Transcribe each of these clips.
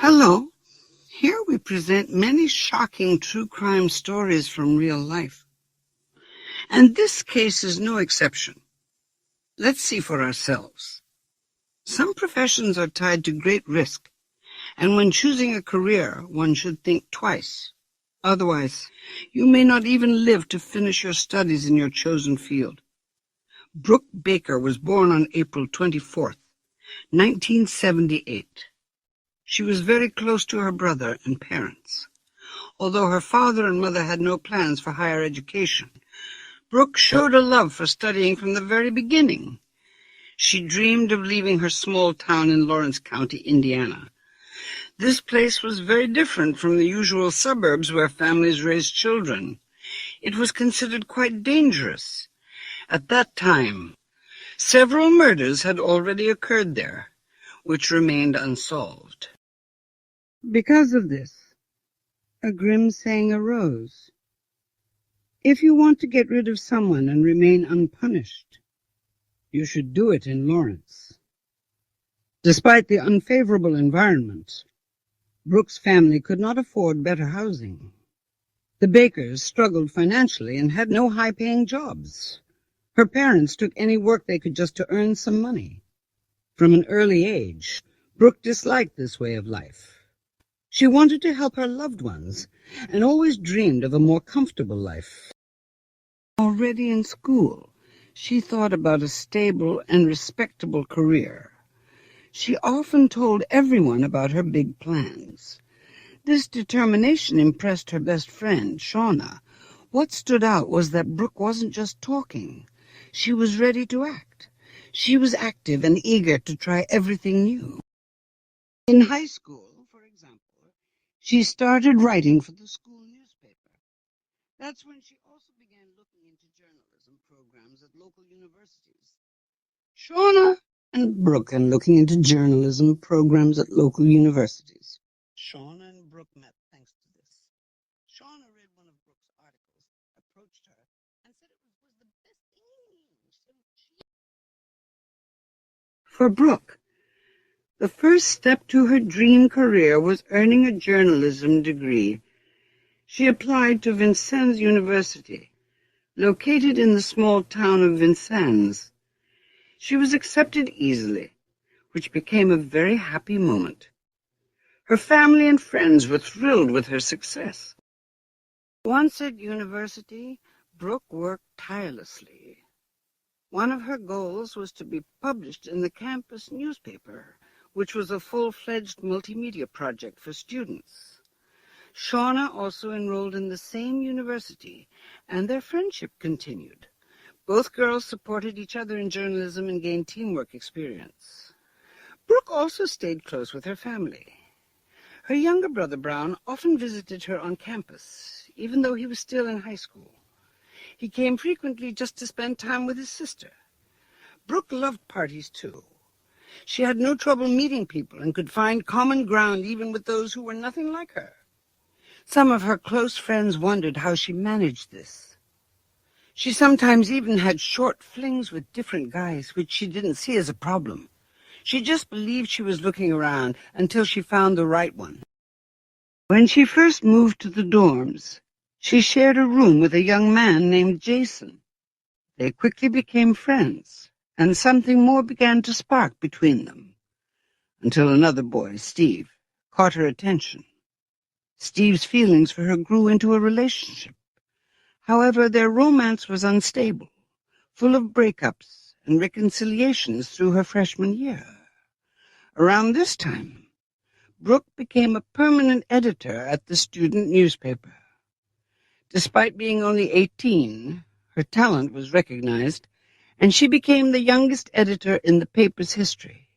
Hello. Here we present many shocking true crime stories from real life. And this case is no exception. Let's see for ourselves. Some professions are tied to great risk, and when choosing a career, one should think twice. Otherwise, you may not even live to finish your studies in your chosen field. Brooke Baker was born on April 24th, 1978. She was very close to her brother and parents. Although her father and mother had no plans for higher education, Brooke showed a love for studying from the very beginning. She dreamed of leaving her small town in Lawrence County, Indiana. This place was very different from the usual suburbs where families raised children. It was considered quite dangerous. At that time, several murders had already occurred there, which remained unsolved. Because of this, a grim saying arose. If you want to get rid of someone and remain unpunished, you should do it in Lawrence. Despite the unfavorable environment, Brooke's family could not afford better housing. The Bakers struggled financially and had no high-paying jobs. Her parents took any work they could just to earn some money. From an early age, Brooke disliked this way of life. She wanted to help her loved ones and always dreamed of a more comfortable life. Already in school, she thought about a stable and respectable career. She often told everyone about her big plans. This determination impressed her best friend, Shauna. What stood out was that Brooke wasn't just talking. She was ready to act. She was active and eager to try everything new. In high school, for example, she started writing for the school newspaper. That's when she also began looking into journalism programs at local universities. Shauna and Brooke and looking into journalism programs at local universities. Shauna and Brooke met thanks to this. Shauna read one of Brooke's articles, approached her, and said it was the best thing. For Brooke, the first step to her dream career was earning a journalism degree. She applied to Vincennes University, located in the small town of Vincennes. She was accepted easily, which became a very happy moment. Her family and friends were thrilled with her success. Once at university, Brooke worked tirelessly. One of her goals was to be published in the campus newspaper, which was a full-fledged multimedia project for students. Shauna also enrolled in the same university, and their friendship continued. Both girls supported each other in journalism and gained teamwork experience. Brooke also stayed close with her family. Her younger brother, Brown, often visited her on campus, even though he was still in high school. He came frequently just to spend time with his sister. Brooke loved parties, too. She had no trouble meeting people and could find common ground even with those who were nothing like her. Some of her close friends wondered how she managed this. She sometimes even had short flings with different guys, which she didn't see as a problem. She just believed she was looking around until she found the right one. When she first moved to the dorms, she shared a room with a young man named Jason. They quickly became friends, and something more began to spark between them, until another boy, Steve, caught her attention. Steve's feelings for her grew into a relationship. However, their romance was unstable, full of breakups and reconciliations through her freshman year. Around this time, Brooke became a permanent editor at the student newspaper. Despite being only 18, her talent was recognized, and she became the youngest editor in the paper's history.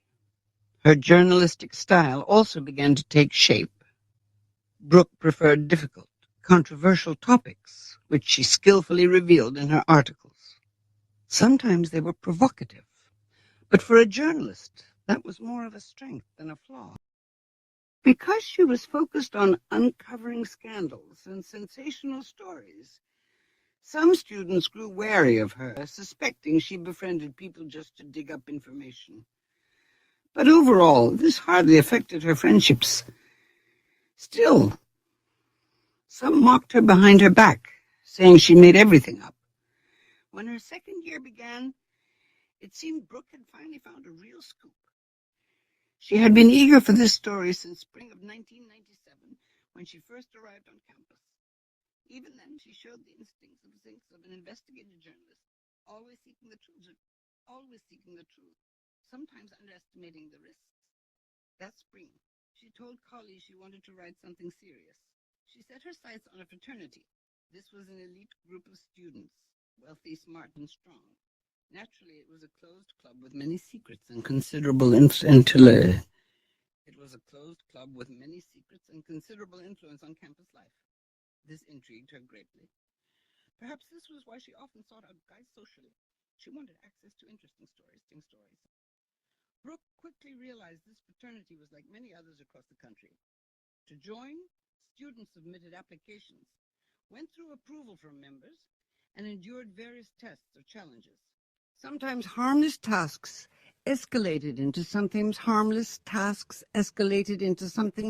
Her journalistic style also began to take shape. Brooke preferred difficult, controversial topics, which she skillfully revealed in her articles. Sometimes they were provocative, but for a journalist, that was more of a strength than a flaw. Because she was focused on uncovering scandals and sensational stories, some students grew wary of her, suspecting she befriended people just to dig up information. But overall, this hardly affected her friendships. Still, some mocked her behind her back, saying she made everything up. When her second year began, it seemed Brooke had finally found a real scoop. She had been eager for this story since spring of 1997, when she first arrived on campus. Even then, she showed the instincts of an investigative journalist, always seeking the truth, sometimes underestimating the risks. That spring, she told colleagues she wanted to write something serious. She set her sights on a fraternity. This was an elite group of students, wealthy, smart, and strong. Naturally, it was a closed club with many secrets and considerable influence on campus life. This intrigued her greatly. Perhaps this was why she often sought out guys socially. She wanted access to interesting stories. Brooke quickly realized this fraternity was like many others across the country. To join, students submitted applications, went through approval from members, and endured various tests or challenges. Sometimes harmless tasks escalated into something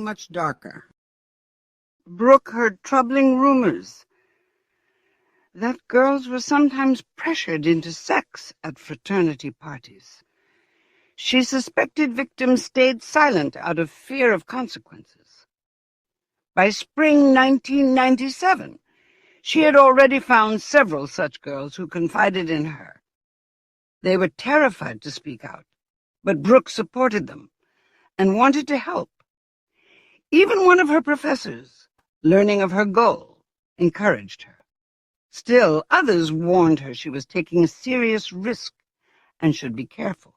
much darker. Brooke heard troubling rumors that girls were sometimes pressured into sex at fraternity parties. She suspected victims stayed silent out of fear of consequences. By spring 1997, she had already found several such girls who confided in her. They were terrified to speak out, but Brooke supported them and wanted to help. Even one of her professors, learning of her goal, encouraged her. Still, others warned her she was taking a serious risk and should be careful.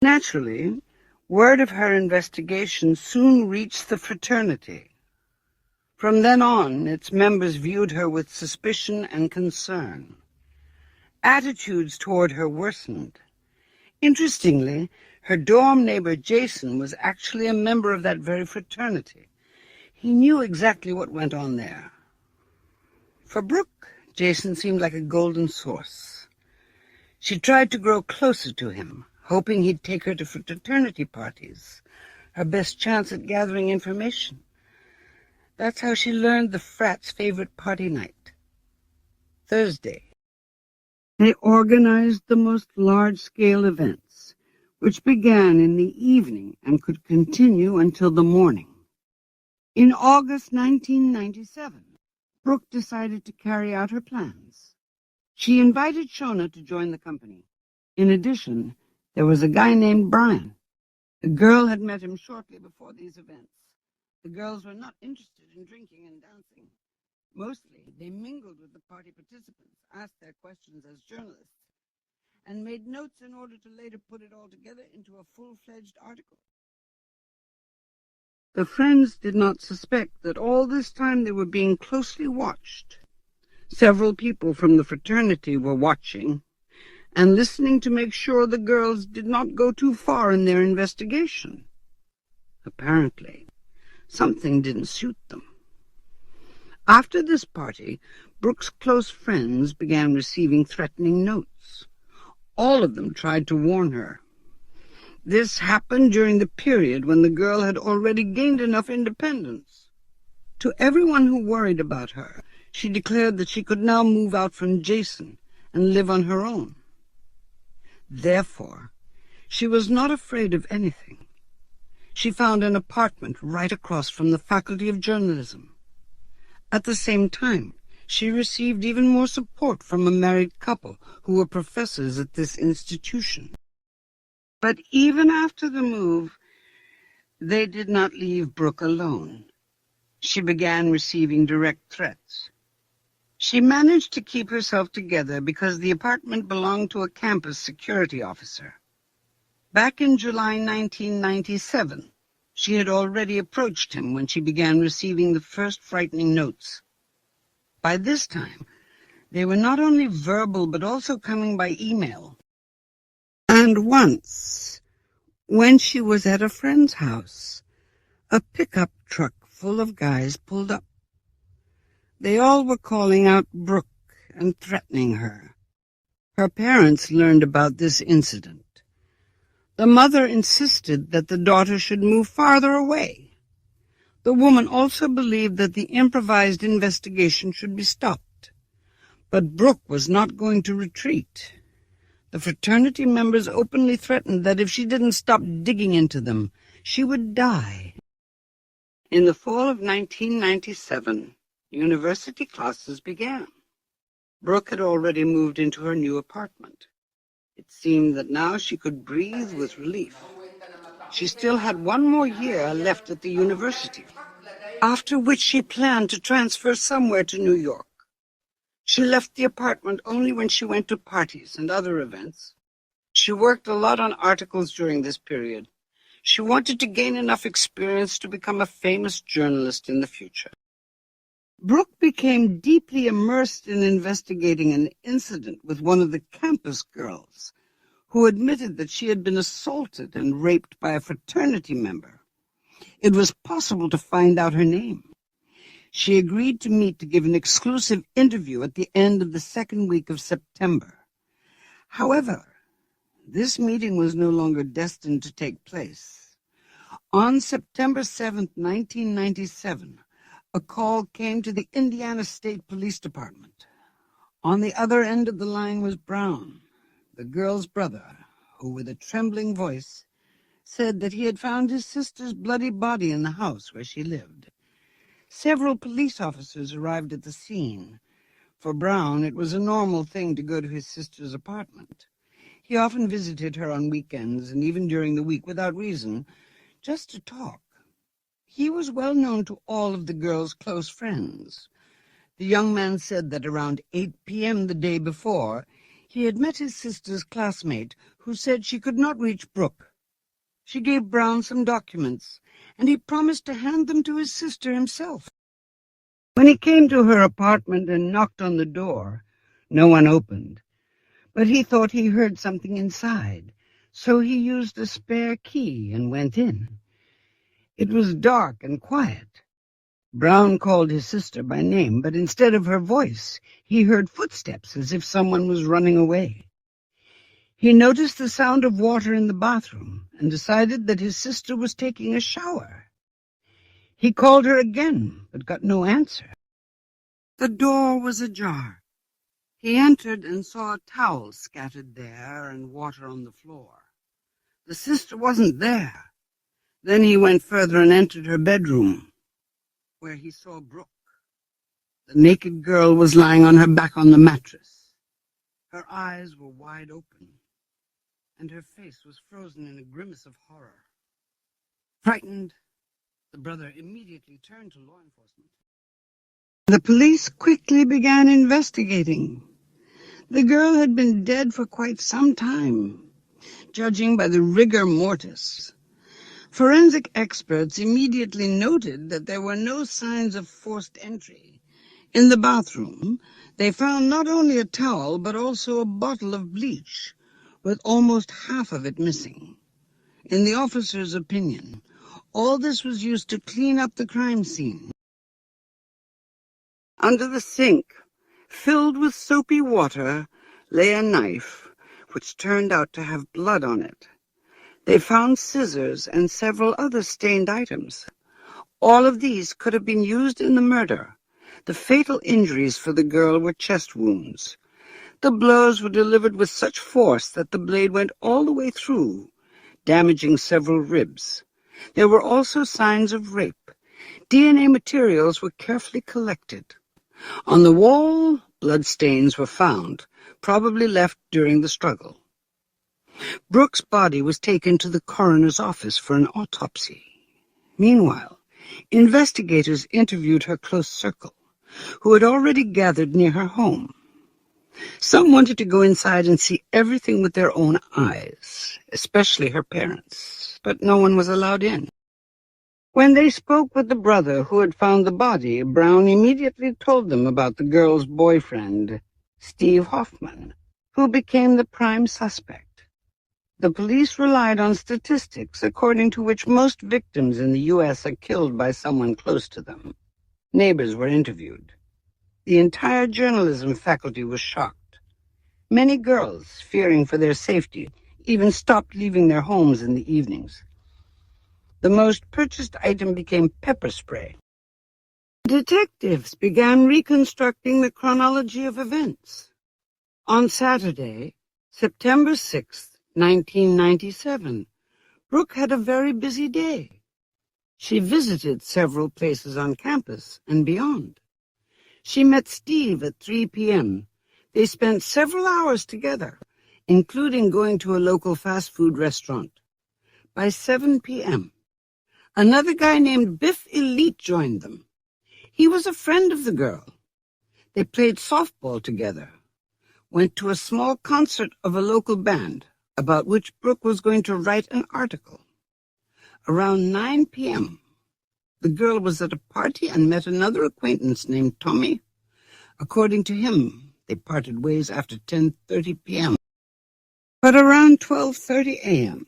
Naturally, word of her investigation soon reached the fraternity. From then on, its members viewed her with suspicion and concern. Attitudes toward her worsened. Interestingly, her dorm neighbor Jason was actually a member of that very fraternity. He knew exactly what went on there. For Brooke, Jason seemed like a golden source. She tried to grow closer to him, hoping he'd take her to fraternity parties, her best chance at gathering information. That's how she learned the frat's favorite party night, Thursday. They organized the most large-scale events, which began in the evening and could continue until the morning. In August 1997, Brooke decided to carry out her plans. She invited Shona to join the company. In addition, there was a guy named Brian. The girl had met him shortly before these events. The girls were not interested in drinking and dancing. Mostly, they mingled with the party participants, asked their questions as journalists, and made notes in order to later put it all together into a full-fledged article. The friends did not suspect that all this time they were being closely watched. Several people from the fraternity were watching and listening to make sure the girls did not go too far in their investigation. Apparently, something didn't suit them. After this party, Brooke's close friends began receiving threatening notes. All of them tried to warn her. This happened during the period when the girl had already gained enough independence. To everyone who worried about her, she declared that she could now move out from Jason and live on her own. Therefore, she was not afraid of anything. She found an apartment right across from the Faculty of Journalism. At the same time, she received even more support from a married couple who were professors at this institution. But even after the move, they did not leave Brooke alone. She began receiving direct threats. She managed to keep herself together because the apartment belonged to a campus security officer. Back in July 1997, she had already approached him when she began receiving the first frightening notes. By this time, they were not only verbal but also coming by email. And once, when she was at a friend's house, a pickup truck full of guys pulled up. They all were calling out Brooke and threatening her. Her parents learned about this incident. The mother insisted that the daughter should move farther away. The woman also believed that the improvised investigation should be stopped. But Brooke was not going to retreat. The fraternity members openly threatened that if she didn't stop digging into them, she would die. In the fall of 1997, university classes began. Brooke had already moved into her new apartment. It seemed that now she could breathe with relief. She still had one more year left at the university, after which she planned to transfer somewhere to New York. She left the apartment only when she went to parties and other events. She worked a lot on articles during this period. She wanted to gain enough experience to become a famous journalist in the future. Brooke became deeply immersed in investigating an incident with one of the campus girls, who admitted that she had been assaulted and raped by a fraternity member. It was possible to find out her name. She agreed to meet to give an exclusive interview at the end of the second week of September. However, this meeting was no longer destined to take place. On September 7, 1997, a call came to the Indiana State Police Department. On the other end of the line was Brown, the girl's brother, who, with a trembling voice, said that he had found his sister's bloody body in the house where she lived. Several police officers arrived at the scene. For Brown, it was a normal thing to go to his sister's apartment. He often visited her on weekends and even during the week without reason, just to talk. He was well known to all of the girl's close friends. The young man said that around 8 p.m. the day before, he had met his sister's classmate, who said she could not reach Brooke. She gave Brown some documents, and he promised to hand them to his sister himself. When he came to her apartment and knocked on the door, no one opened. But he thought he heard something inside, so he used a spare key and went in. It was dark and quiet. Brown called his sister by name, but instead of her voice, he heard footsteps as if someone was running away. He noticed the sound of water in the bathroom and decided that his sister was taking a shower. He called her again, but got no answer. The door was ajar. He entered and saw a towel scattered there and water on the floor. The sister wasn't there. Then he went further and entered her bedroom, where he saw Brooke. The naked girl was lying on her back on the mattress. Her eyes were wide open, and her face was frozen in a grimace of horror. Frightened, the brother immediately turned to law enforcement. The police quickly began investigating. The girl had been dead for quite some time, judging by the rigor mortis. Forensic experts immediately noted that there were no signs of forced entry. In the bathroom, they found not only a towel, but also a bottle of bleach, with almost half of it missing. In the officer's opinion, all this was used to clean up the crime scene. Under the sink, filled with soapy water, lay a knife, which turned out to have blood on it. They found scissors and several other stained items. All of these could have been used in the murder. The fatal injuries for the girl were chest wounds. The blows were delivered with such force that the blade went all the way through, damaging several ribs. There were also signs of rape. DNA materials were carefully collected. On the wall, bloodstains were found, probably left during the struggle. Brooke's body was taken to the coroner's office for an autopsy. Meanwhile, investigators interviewed her close circle, who had already gathered near her home. Some wanted to go inside and see everything with their own eyes, especially her parents, but no one was allowed in. When they spoke with the brother who had found the body, Brown immediately told them about the girl's boyfriend, Steve Hoffman, who became the prime suspect. The police relied on statistics according to which most victims in the U.S. are killed by someone close to them. Neighbors were interviewed. The entire journalism faculty was shocked. Many girls, fearing for their safety, even stopped leaving their homes in the evenings. The most purchased item became pepper spray. Detectives began reconstructing the chronology of events. On Saturday, September 6th, 1997, Brooke had a very busy day. She visited several places on campus and beyond. She met Steve at 3 p.m. They spent several hours together, including going to a local fast food restaurant. By 7 p.m., another guy named Biff Elite joined them. He was a friend of the girl. They played softball together, went to a small concert of a local band about which Brooke was going to write an article. Around 9 p.m., the girl was at a party and met another acquaintance named Tommy. According to him, they parted ways after 10:30 p.m. But around 12:30 a.m.,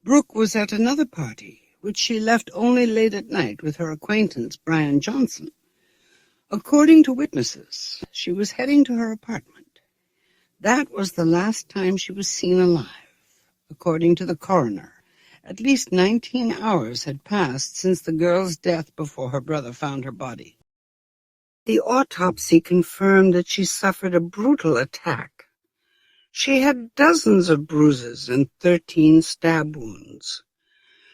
Brooke was at another party, which she left only late at night with her acquaintance Brian Johnson. According to witnesses, she was heading to her apartment. That was the last time she was seen alive. According to the coroner, at least 19 hours had passed since the girl's death before her brother found her body. The autopsy confirmed that she suffered a brutal attack. She had dozens of bruises and 13 stab wounds.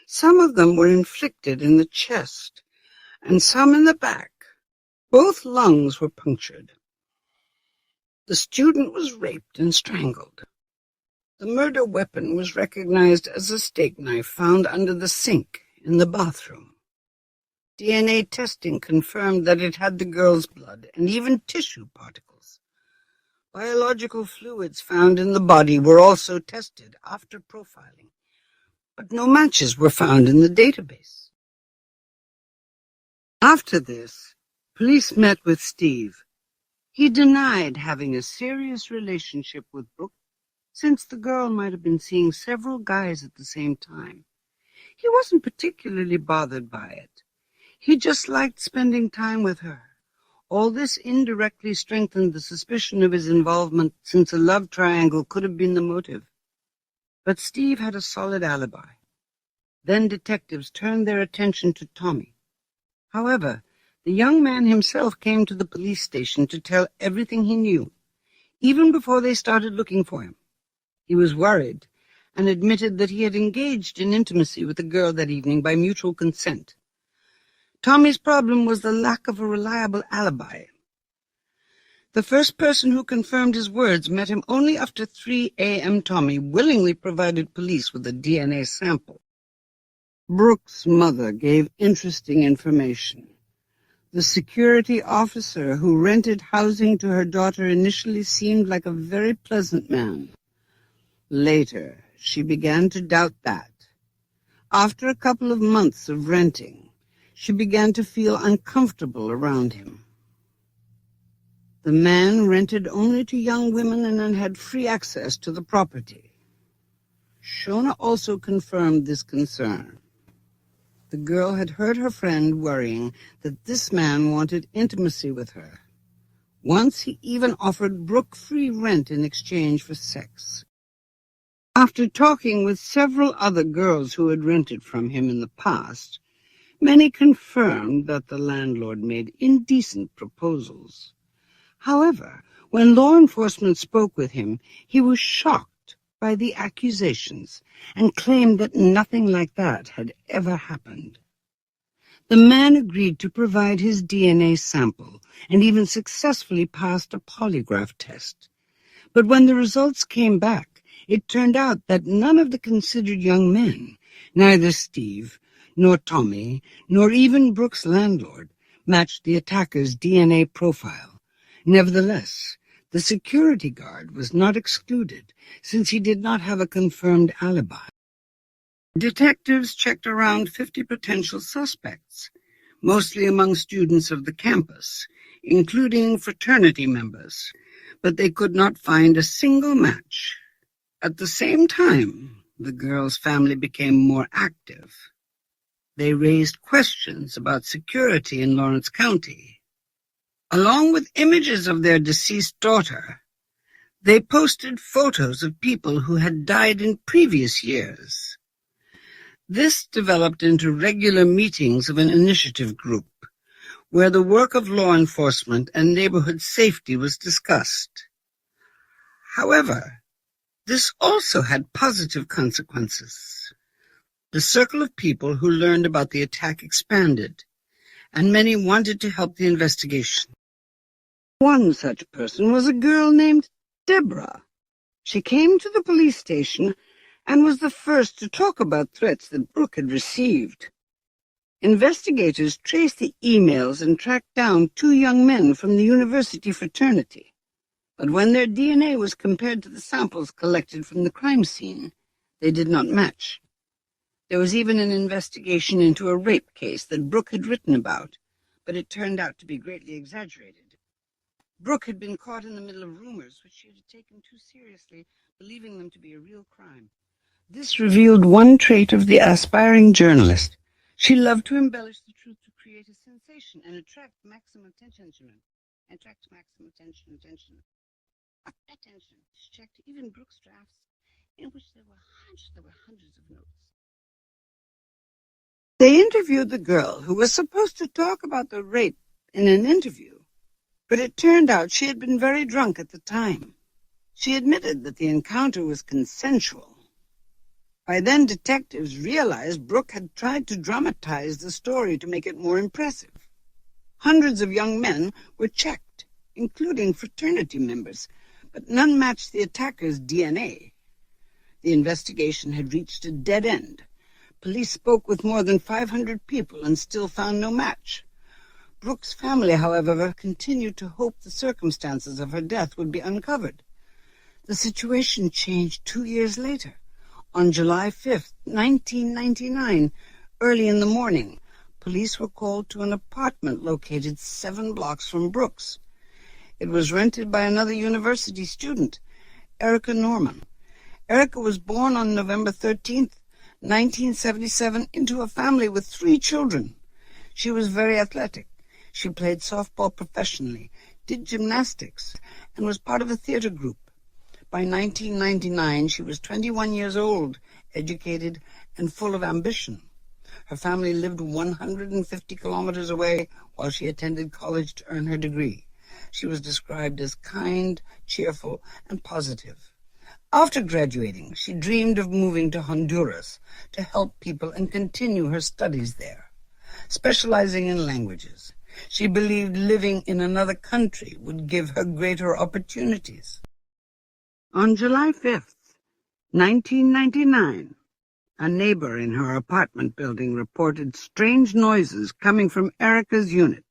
Some of them were inflicted in the chest, and some in the back. Both lungs were punctured. The student was raped and strangled. The murder weapon was recognized as a steak knife found under the sink in the bathroom. DNA testing confirmed that it had the girl's blood and even tissue particles. Biological fluids found in the body were also tested after profiling, but no matches were found in the database. After this, police met with Steve. He denied having a serious relationship with Brooke, since the girl might have been seeing several guys at the same time. He wasn't particularly bothered by it. He just liked spending time with her. All this indirectly strengthened the suspicion of his involvement, since a love triangle could have been the motive. But Steve had a solid alibi. Then detectives turned their attention to Tommy. However, the young man himself came to the police station to tell everything he knew, even before they started looking for him. He was worried and admitted that he had engaged in intimacy with the girl that evening by mutual consent. Tommy's problem was the lack of a reliable alibi. The first person who confirmed his words met him only after 3 a.m. Tommy willingly provided police with a DNA sample. Brooke's mother gave interesting information. The security officer who rented housing to her daughter initially seemed like a very pleasant man. Later, she began to doubt that. After a couple of months of renting, she began to feel uncomfortable around him. The man rented only to young women and had free access to the property. Shona also confirmed this concern. The girl had heard her friend worrying that this man wanted intimacy with her. Once he even offered Brooke free rent in exchange for sex. After talking with several other girls who had rented from him in the past, many confirmed that the landlord made indecent proposals. However, when law enforcement spoke with him, he was shocked by the accusations and claimed that nothing like that had ever happened. The man agreed to provide his DNA sample and even successfully passed a polygraph test. But when the results came back, it turned out that none of the considered young men, neither Steve, nor Tommy, nor even Brooke's landlord, matched the attacker's DNA profile. Nevertheless, the security guard was not excluded, since he did not have a confirmed alibi. Detectives checked around 50 potential suspects, mostly among students of the campus, including fraternity members, but they could not find a single match. At the same time, the girl's family became more active. They raised questions about security in Lawrence County. Along with images of their deceased daughter, they posted photos of people who had died in previous years. This developed into regular meetings of an initiative group, where the work of law enforcement and neighborhood safety was discussed. However, this also had positive consequences. The circle of people who learned about the attack expanded, and many wanted to help the investigation. One such person was a girl named Deborah. She came to the police station and was the first to talk about threats that Brooke had received. Investigators traced the emails and tracked down 2 young men from the university fraternity. But when their DNA was compared to the samples collected from the crime scene, they did not match. There was even an investigation into a rape case that Brooke had written about, but it turned out to be greatly exaggerated. Brooke had been caught in the middle of rumors which she had taken too seriously, believing them to be a real crime. This revealed one trait of the aspiring journalist. She loved to embellish the truth to create a sensation and attract maximum attention. Attention. She checked even Brooke's drafts, in which there were hundreds of notes. They interviewed the girl who was supposed to talk about the rape in an interview, but it turned out she had been very drunk at the time. She admitted that the encounter was consensual. By then, detectives realized Brooke had tried to dramatize the story to make it more impressive. Hundreds of young men were checked, including fraternity members, but none matched the attacker's DNA. The investigation had reached a dead end. Police spoke with more than 500 people and still found no match. Brooke's family, however, continued to hope the circumstances of her death would be uncovered. The situation changed 2 years later. On July 5th, 1999, early in the morning, police were called to an apartment located 7 blocks from Brooke's. It was rented by another university student, Erica Norman. Erica was born on November 13th, 1977, into a family with 3 children. She was very athletic. She played softball professionally, did gymnastics, and was part of a theater group. By 1999, she was 21 years old, educated, and full of ambition. Her family lived 150 kilometers away while she attended college to earn her degree. She was described as kind, cheerful, and positive. After graduating, she dreamed of moving to Honduras to help people and continue her studies there. Specializing in languages, she believed living in another country would give her greater opportunities. On July 5th, 1999, a neighbor in her apartment building reported strange noises coming from Erica's unit.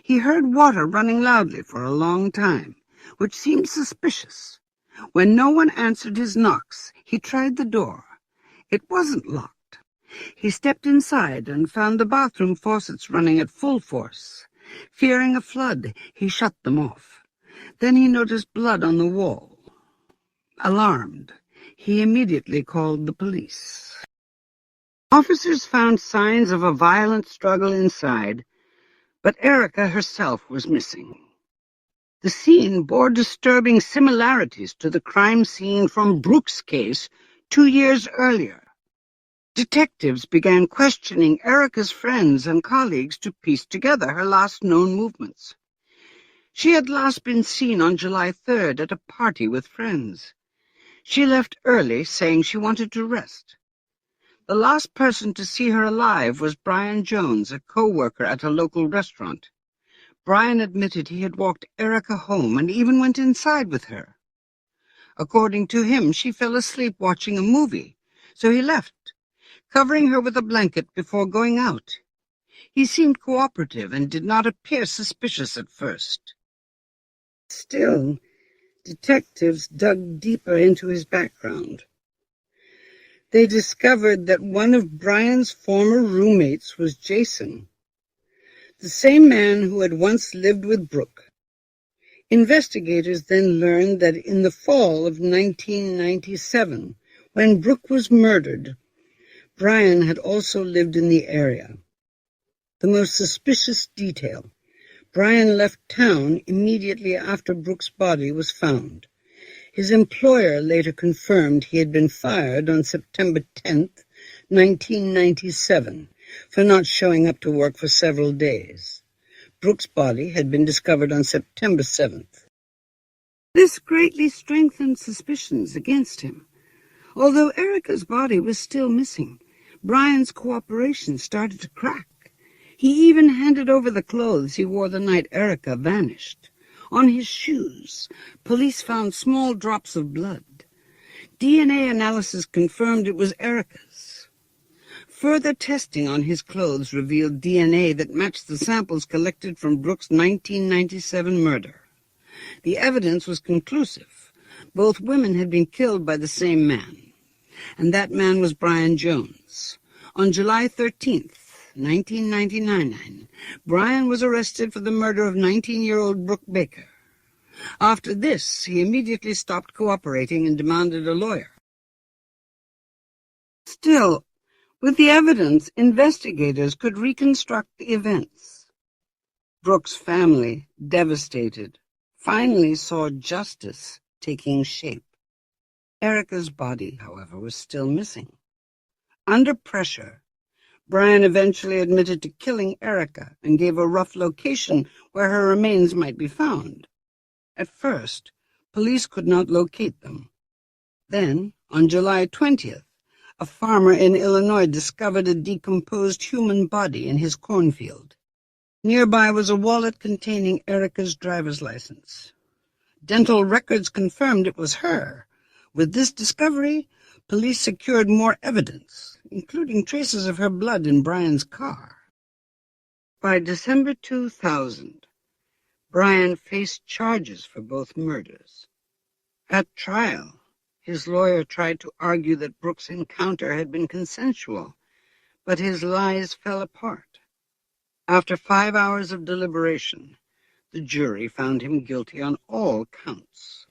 He heard water running loudly for a long time, which seemed suspicious. When no one answered his knocks, he tried the door. It wasn't locked. He stepped inside and found the bathroom faucets running at full force. Fearing a flood, he shut them off. Then he noticed blood on the wall. Alarmed, he immediately called the police. Officers found signs of a violent struggle inside, but Erica herself was missing. The scene bore disturbing similarities to the crime scene from Brooke's case 2 years earlier. Detectives began questioning Erica's friends and colleagues to piece together her last known movements. She had last been seen on July 3rd at a party with friends. She left early, saying she wanted to rest. The last person to see her alive was Brian Jones, a co-worker at a local restaurant. Brian admitted he had walked Erica home and even went inside with her. According to him, she fell asleep watching a movie, so he left, covering her with a blanket before going out. He seemed cooperative and did not appear suspicious at first. Still, detectives dug deeper into his background. They discovered that one of Brian's former roommates was Jason, the same man who had once lived with Brooke. Investigators then learned that in the fall of 1997, when Brooke was murdered, Brian had also lived in the area. The most suspicious detail: Brian left town immediately after Brooke's body was found. His employer later confirmed he had been fired on September 10th 1997, for not showing up to work for several days. Brooke's body had been discovered on September 7th. This greatly strengthened suspicions against him. Although Erica's body was still missing, Brian's cooperation started to crack. He even handed over the clothes he wore the night Erica vanished. On his shoes, police found small drops of blood. DNA analysis confirmed it was Erica's. Further testing on his clothes revealed DNA that matched the samples collected from Brooke's 1997 murder. The evidence was conclusive. Both women had been killed by the same man, and that man was Brian Jones. On July 13th, 1999, Brian was arrested for the murder of 19-year-old Brooke Baker. After this, he immediately stopped cooperating and demanded a lawyer. Still, with the evidence, investigators could reconstruct the events. Brooke's family, devastated, finally saw justice taking shape. Erica's body, however, was still missing. Under pressure, Brian eventually admitted to killing Erica and gave a rough location where her remains might be found. At first, police could not locate them. Then, on July 20th, a farmer in Illinois discovered a decomposed human body in his cornfield. Nearby was a wallet containing Erica's driver's license. Dental records confirmed it was her. With this discovery, police secured more evidence, including traces of her blood in Brian's car. By December 2000, Brian faced charges for both murders. At trial, his lawyer tried to argue that Brooke's encounter had been consensual, but his lies fell apart. After 5 hours of deliberation, the jury found him guilty on all counts.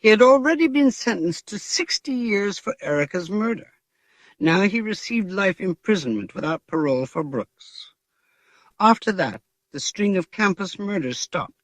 He had already been sentenced to 60 years for Erica's murder. Now he received life imprisonment without parole for Brooks. After that, the string of campus murders stopped.